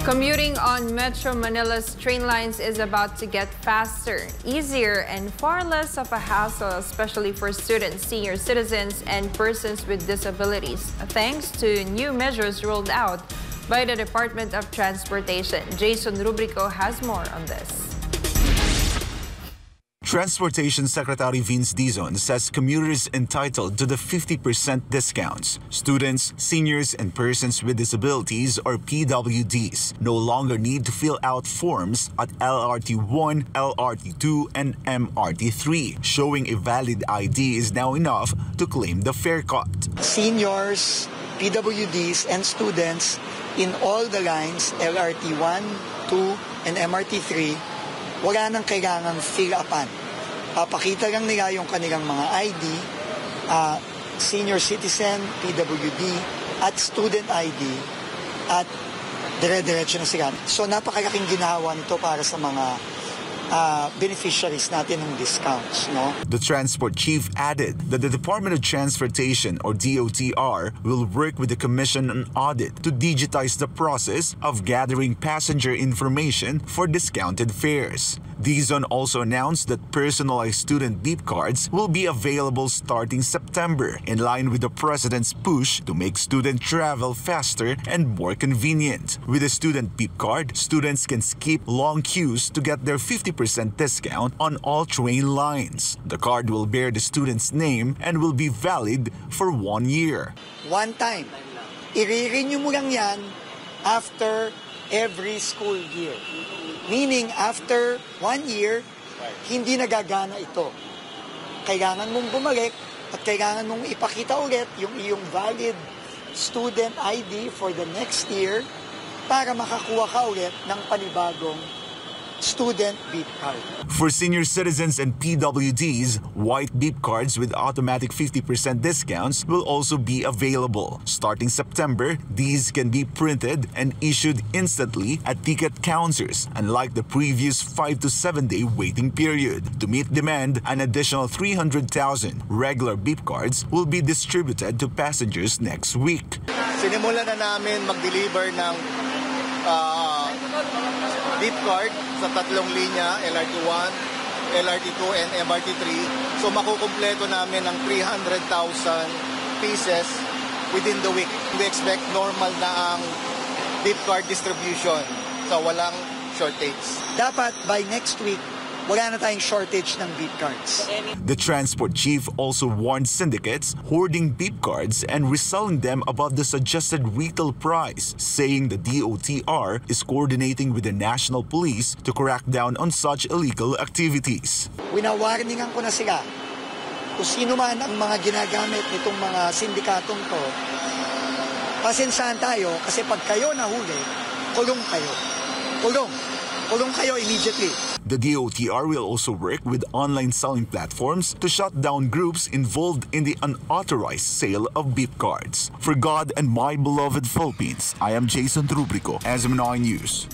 Commuting on Metro Manila's train lines is about to get faster, easier, and far less of a hassle, especially for students, senior citizens, and persons with disabilities, thanks to new measures rolled out by the Department of Transportation. Jason Rubrico has more on this. Transportation Secretary Vince Dizon says commuters entitled to the 50% discounts, students, seniors, and persons with disabilities or PWDs, no longer need to fill out forms at LRT1, LRT2, and MRT3. Showing a valid ID is now enough to claim the fare cut. Seniors, PWDs, and students in all the lines, LRT1, 2, and MRT3, wala nang kailangang fill-upan. Papakita lang nila yung kanilang mga ID, senior citizen, PWD, at student ID, at dire-diretso na sila. So napakalaking ginawa nito para sa mga beneficiaries natin ng discounts. No? The transport chief added that the Department of Transportation, or DOTR, will work with the Commission on Audit to digitize the process of gathering passenger information for discounted fares. Dizon also announced that personalized student beep cards will be available starting September, in line with the President's push to make student travel faster and more convenient. With a student beep card, students can skip long queues to get their 50% discount on all train lines. The card will bear the student's name and will be valid for 1 year. One time. I-renew mo lang yan after every school year. Meaning, after 1 year, hindi nagagana ito. Kailangan mong bumalik at kailangan mong ipakita ulit yung iyong valid student ID for the next year para makakuha ka ulit ng panibagong student beep card. For senior citizens and PWDs, white beep cards with automatic 50% discounts will also be available. Starting September, these can be printed and issued instantly at ticket counters, unlike the previous 5 to 7 day waiting period. To meet demand, an additional 300,000 regular beep cards will be distributed to passengers next week. Sinimulan na namin mag-deliver ng beep card sa tatlong linya, LRT1, LRT2, and MRT3. So makukumpleto namin ng 300,000 pieces within the week. We expect normal na ang beep card distribution. So walang shortage. Dapat by next week, wala na tayong shortage ng beep cards. The transport chief also warned syndicates hoarding beep cards and reselling them above the suggested retail price, saying the DOTR is coordinating with the National Police to crack down on such illegal activities. Winawarningan ko na sila. Kung sino man ang mga ginagamit nitong mga sindikatong to, pasensyahan tayo kasi pag kayo nahuli, kulong kayo. Kulong kayo immediately. The DOTR will also work with online selling platforms to shut down groups involved in the unauthorized sale of beep cards. For God and my beloved Philippines, I am Jason Rubrico, SMNI News.